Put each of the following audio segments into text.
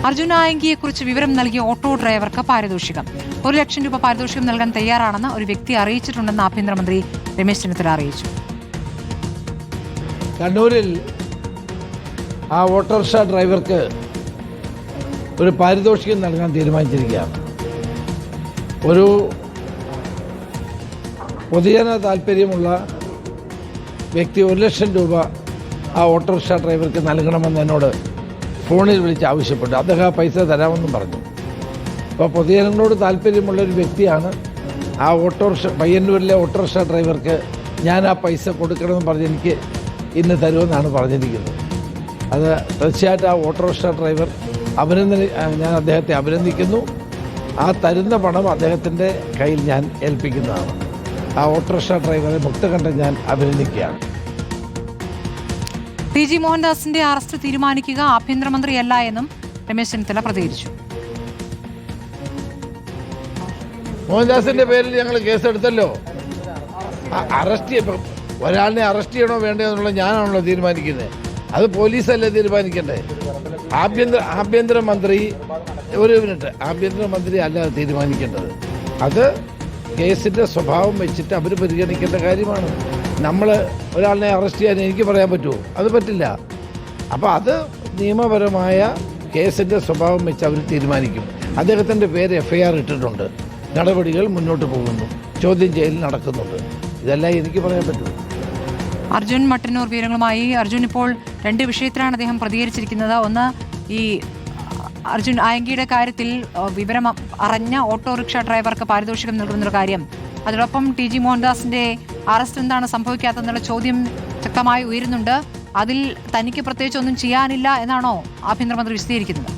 അർജുൻ ആയങ്കിയെക്കുറിച്ച് വിവരം നൽകിയ ഓട്ടോ ഡ്രൈവർക്ക് പാരിതോഷികം 1 ലക്ഷം രൂപ പാരിതോഷികം നൽകാൻ തയ്യാറാണെന്ന് ഒരു വ്യക്തി അറിയിച്ചിട്ടുണ്ടെന്ന് ആഭ്യന്തരമന്ത്രി രമേശ് ചെന്നിത്തല അറിയിച്ചു. കണ്ണൂരിൽ ആ ഓട്ടോറിക്ഷ ഡ്രൈവർക്ക് ഒരു പാരിതോഷികം നൽകാൻ തീരുമാനിച്ചിരിക്കുകയാണ്. ഒരു പൊതുജന താല്പര്യമുള്ള വ്യക്തി 1 ലക്ഷം രൂപ ആ ഓട്ടോറിക്ഷ ഡ്രൈവർക്ക് നൽകണമെന്ന് എന്നോട് ഫോണിൽ വിളിച്ച് ആവശ്യപ്പെട്ടു. അദ്ദേഹം ആ പൈസ തരാമെന്നും പറഞ്ഞു. അപ്പോൾ പൊതുജനങ്ങളോട് താല്പര്യമുള്ളൊരു വ്യക്തിയാണ് ആ പയ്യന്നൂരിലെ ഓട്ടോറിക്ഷ ഡ്രൈവർക്ക് ഞാൻ ആ പൈസ കൊടുക്കണമെന്ന് പറഞ്ഞ് എനിക്ക് ഇന്ന് തരുമെന്നാണ് പറഞ്ഞിരിക്കുന്നത്. അത് തീർച്ചയായിട്ടും ആ ഓട്ടോറിക്ഷ ഡ്രൈവർ ഞാൻ അദ്ദേഹത്തെ അഭിനന്ദിക്കുന്നു. ആ തരുന്ന പണം അദ്ദേഹത്തിൻ്റെ കയ്യിൽ ഞാൻ ഏൽപ്പിക്കുന്നതാണ്. ആ ഓട്ടോറിക്ഷ ഡ്രൈവറെ മുക്തകണ്ഠം ഞാൻ അഭിനന്ദിക്കുകയാണ്. ടി.ജി. മോഹൻദാസിന്റെ അറസ്റ്റ് തീരുമാനിക്കുക ആഭ്യന്തരമന്ത്രിയല്ല എന്നും രമേശ് ചെന്നിത്തല പ്രതികരിച്ചു. മോഹൻദാസിന്റെ പേരിൽ ഞങ്ങൾ കേസെടുത്തല്ലോ. ഒരാളിനെ അറസ്റ്റ് ചെയ്യണോ വേണ്ടോ എന്നുള്ള ഞാനാണല്ലോ തീരുമാനിക്കുന്നത്. അത് പോലീസല്ലേ തീരുമാനിക്കണ്ടേ? ആഭ്യന്തരമന്ത്രി ആഭ്യന്തരമന്ത്രി അല്ല തീരുമാനിക്കേണ്ടത്. അത് കേസിന്റെ സ്വഭാവം വെച്ചിട്ട് അവർ പരിഗണിക്കേണ്ട കാര്യമാണ്. നമ്മൾ ഒരാളിനെ അറസ്റ്റ് ചെയ്യാൻ എനിക്ക് പറയാൻ പറ്റുമോ? അത് പറ്റില്ല. അപ്പോൾ അത് നിയമപരമായ കേസിന്റെ സ്വഭാവം വെച്ച് അവർ തീരുമാനിക്കും. അദ്ദേഹത്തിൻ്റെ പേര് FIR ഇട്ടിട്ടുണ്ട്. നടപടികൾ മുന്നോട്ട് പോകുന്നു. ചോദ്യം ചെയ്യൽ നടക്കുന്നുണ്ട്. ഇതെല്ലാം എനിക്ക് പറയാൻ പറ്റുമോ? അർജുൻ മട്ടന്നൂർ വിവരങ്ങളുമായി. അർജുൻ, ഇപ്പോൾ 2 വിഷയത്തിലാണ് അദ്ദേഹം പ്രതികരിച്ചിരിക്കുന്നത്. ഒന്ന്, ഈ അർജുൻ ആയങ്കിയുടെ കാര്യത്തിൽ വിവരം അറിഞ്ഞ ഓട്ടോറിക്ഷ ഡ്രൈവർക്ക് പാരിതോഷികം നൽകുന്നൊരു കാര്യം, അതോടൊപ്പം ടി.ജി. മോഹൻദാസിന്റെ അറസ്റ്റ് എന്താണ് സംഭവിക്കാത്തെന്നുള്ള ചോദ്യം ശക്തമായി ഉയരുന്നുണ്ട്. അതിൽ തനിക്ക് പ്രത്യേകിച്ച് ഒന്നും ചെയ്യാനില്ല എന്നാണോ ആഭ്യന്തരമന്ത്രി വിശദീകരിക്കുന്നത്?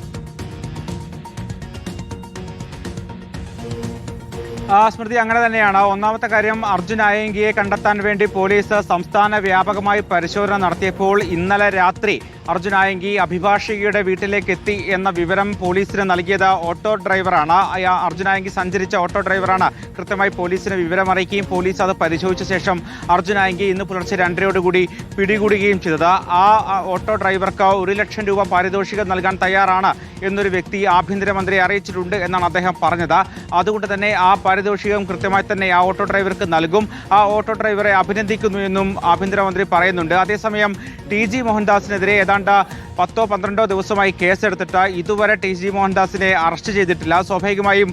സ്മൃതി, അങ്ങനെ തന്നെയാണ്. ഒന്നാമത്തെ കാര്യം, അർജുൻ ആയങ്കിയെ കണ്ടെത്താൻ വേണ്ടി പോലീസ് സംസ്ഥാന വ്യാപകമായി പരിശോധന നടത്തിയപ്പോൾ ഇന്നലെ രാത്രി അർജുൻ ആയങ്കി അഭിഭാഷകയുടെ വീട്ടിലേക്ക് എത്തി എന്ന വിവരം പോലീസിന് നൽകിയത് ഓട്ടോ ഡ്രൈവറാണ്. അർജുൻ ആയങ്കി സഞ്ചരിച്ച ഓട്ടോ ഡ്രൈവറാണ് കൃത്യമായി പോലീസിന് വിവരം അറിയിക്കുകയും പോലീസ് അത് പരിശോധിച്ച ശേഷം അർജുൻ ആയങ്കി ഇന്ന് പുലർച്ചെ 2:30 പിടികൂടുകയും ചെയ്തത്. ആ ഓട്ടോ ഡ്രൈവർക്ക് 1 ലക്ഷം രൂപ പാരിതോഷികം നൽകാൻ തയ്യാറാണ് എന്നൊരു വ്യക്തി ആഭ്യന്തരമന്ത്രിയെ അറിയിച്ചിട്ടുണ്ട് എന്നാണ് അദ്ദേഹം പറഞ്ഞത്. അതുകൊണ്ട് തന്നെ ആ പാരിതോഷികം കൃത്യമായി തന്നെ ആ ഓട്ടോ ഡ്രൈവർക്ക് നൽകും. ആ ഓട്ടോ ഡ്രൈവറെ അഭിനന്ദിക്കുന്നു എന്നും ആഭ്യന്തരമന്ത്രി പറയുന്നുണ്ട്. അതേസമയം ടി.ജി. മോഹൻദാസിനെതിരെ ഏതാണ്ട് 10-12 ദിവസമായി കേസെടുത്തിട്ട് ഇതുവരെ ടി.ജി. മോഹൻദാസിനെ അറസ്റ്റ് ചെയ്തിട്ടില്ല. സ്വാഭാവികമായും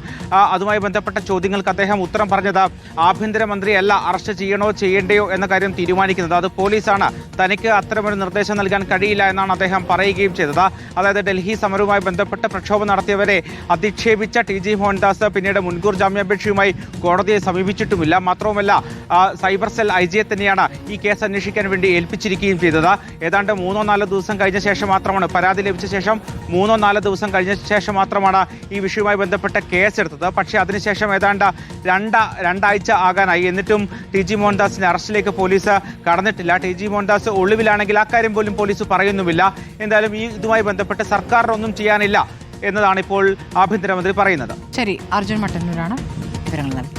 അതുമായി ബന്ധപ്പെട്ട ചോദ്യങ്ങൾക്ക് അദ്ദേഹം ഉത്തരം പറഞ്ഞത് ആഭ്യന്തരമന്ത്രിയല്ല അറസ്റ്റ് ചെയ്യണോ ചെയ്യേണ്ടയോ എന്ന കാര്യം തീരുമാനിക്കുന്നത്, അത് പോലീസാണ്. തനിക്ക് അത്തരമൊരു നിർദ്ദേശം നൽകാൻ കഴിയില്ല എന്നാണ് അദ്ദേഹം പറയുകയും ചെയ്തത്. അതായത് ഡൽഹി സമരവുമായി ബന്ധപ്പെട്ട് പ്രക്ഷോഭം നടത്തിയവരെ അധിക്ഷേപിച്ച ടി.ജി. മോഹൻദാസ് പിന്നീട് മുൻകൂർ ജാമ്യാപേക്ഷയുമായി കോടതിയെ സമീപിച്ചിട്ടുമില്ല. മാത്രവുമല്ല, സൈബർ സെൽ IGയെ തന്നെയാണ് ഈ കേസ് അന്വേഷിക്കാൻ വേണ്ടി ഏൽപ്പിച്ചിരിക്കുകയും ചെയ്തത്. ഏതാണ്ട് 3-4 ദിവസം കഴിഞ്ഞ ശേഷം മാത്രമാണ്, പരാതി ലഭിച്ച ശേഷം 3-4 ദിവസം കഴിഞ്ഞ ശേഷം മാത്രമാണ് ഈ വിഷയവുമായി ബന്ധപ്പെട്ട കേസെടുത്തത്. പക്ഷേ അതിനുശേഷം ഏതാണ്ട് രണ്ടാഴ്ച ആകാനായി. എന്നിട്ടും ടി.ജി. മോഹൻദാസിന്റെ അറസ്റ്റിലേക്ക് പോലീസ് കടന്നിട്ടില്ല. ടി.ജി. മോഹൻദാസ് ഒളിവിലാണെങ്കിൽ അക്കാര്യം പോലും പോലീസ് പറയുന്നുമില്ല. എന്തായാലും ഇതുമായി ബന്ധപ്പെട്ട് സർക്കാരിനൊന്നും ചെയ്യാനില്ല എന്നതാണ് ഇപ്പോൾ ആഭ്യന്തരമന്ത്രി പറയുന്നത്. ശരി, അർജുൻ മട്ടന്നൂരാണ് വിവരങ്ങൾ നൽകി.